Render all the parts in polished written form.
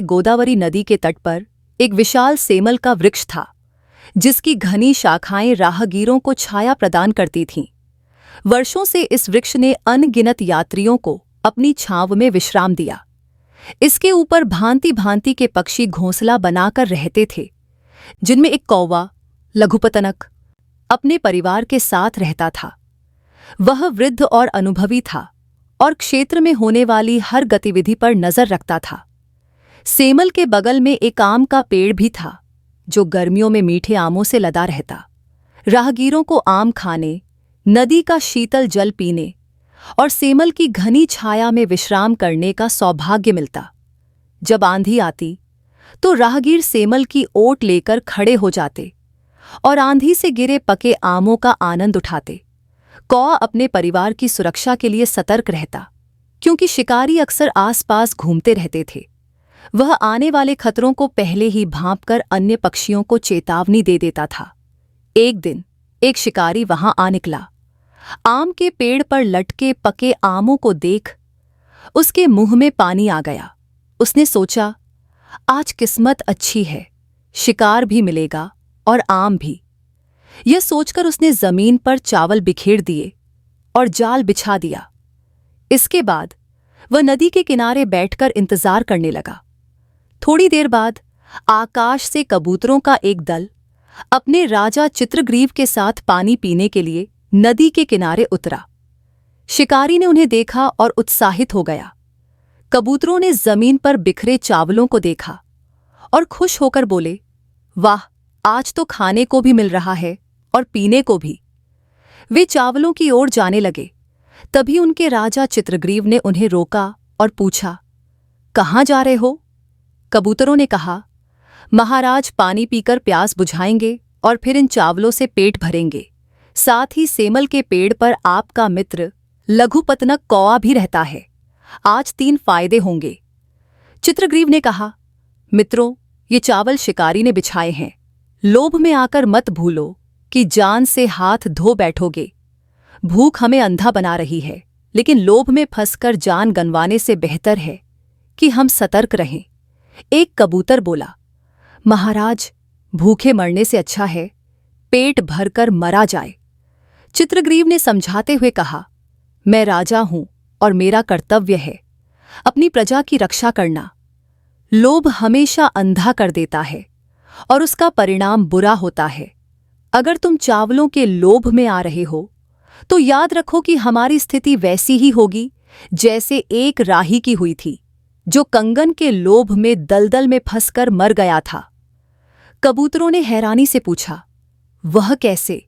गोदावरी नदी के तट पर एक विशाल सेमल का वृक्ष था, जिसकी घनी शाखाएं राहगीरों को छाया प्रदान करती थीं। वर्षों से इस वृक्ष ने अनगिनत यात्रियों को अपनी छांव में विश्राम दिया। इसके ऊपर भांति भांति के पक्षी घोंसला बनाकर रहते थे, जिनमें एक कौवा लघुपतनक अपने परिवार के साथ रहता था। वह वृद्ध और अनुभवी था और क्षेत्र में होने वाली हर गतिविधि पर नजर रखता था। सेमल के बगल में एक आम का पेड़ भी था, जो गर्मियों में मीठे आमों से लदा रहता। राहगीरों को आम खाने, नदी का शीतल जल पीने और सेमल की घनी छाया में विश्राम करने का सौभाग्य मिलता। जब आंधी आती तो राहगीर सेमल की ओट लेकर खड़े हो जाते और आंधी से गिरे पके आमों का आनंद उठाते। कौवा अपने परिवार की सुरक्षा के लिए सतर्क रहता, क्योंकि शिकारी अक्सर आसपास घूमते रहते थे। वह आने वाले खतरों को पहले ही भांपकर अन्य पक्षियों को चेतावनी दे देता था। एक दिन एक शिकारी वहां आ निकला। आम के पेड़ पर लटके पके आमों को देख उसके मुंह में पानी आ गया। उसने सोचा, आज किस्मत अच्छी है, शिकार भी मिलेगा और आम भी। यह सोचकर उसने जमीन पर चावल बिखेर दिए और जाल बिछा दिया। इसके बाद वह नदी के किनारे बैठकर इंतजार करने लगा। थोड़ी देर बाद आकाश से कबूतरों का एक दल अपने राजा चित्रग्रीव के साथ पानी पीने के लिए नदी के किनारे उतरा। शिकारी ने उन्हें देखा और उत्साहित हो गया। कबूतरों ने जमीन पर बिखरे चावलों को देखा और खुश होकर बोले, वाह, आज तो खाने को भी मिल रहा है और पीने को भी। वे चावलों की ओर जाने लगे। तभी उनके राजा चित्रग्रीव ने उन्हें रोका और पूछा, कहाँ जा रहे हो? कबूतरों ने कहा, महाराज, पानी पीकर प्यास बुझाएंगे और फिर इन चावलों से पेट भरेंगे। साथ ही सेमल के पेड़ पर आपका मित्र लघुपतनक कौवा भी रहता है। आज 3 फायदे होंगे। चित्रग्रीव ने कहा, मित्रों, ये चावल शिकारी ने बिछाए हैं। लोभ में आकर मत भूलो कि जान से हाथ धो बैठोगे। भूख हमें अंधा बना रही है, लेकिन लोभ में फंसकर जान गंवाने से बेहतर है कि हम सतर्क रहें। एक कबूतर बोला, महाराज, भूखे मरने से अच्छा है पेट भरकर मरा जाए। चित्रग्रीव ने समझाते हुए कहा, मैं राजा हूं और मेरा कर्तव्य है अपनी प्रजा की रक्षा करना। लोभ हमेशा अंधा कर देता है और उसका परिणाम बुरा होता है। अगर तुम चावलों के लोभ में आ रहे हो तो याद रखो कि हमारी स्थिति वैसी ही होगी जैसे एक राही की हुई थी, जो कंगन के लोभ में दलदल में फंसकर मर गया था। कबूतरों ने हैरानी से पूछा, वह कैसे?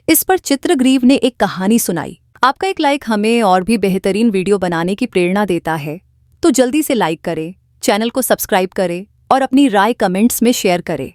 इस पर चित्रग्रीव ने एक कहानी सुनाई। आपका एक लाइक हमें और भी बेहतरीन वीडियो बनाने की प्रेरणा देता है, तो जल्दी से लाइक करें, चैनल को सब्सक्राइब करें और अपनी राय कमेंट्स में शेयर करें।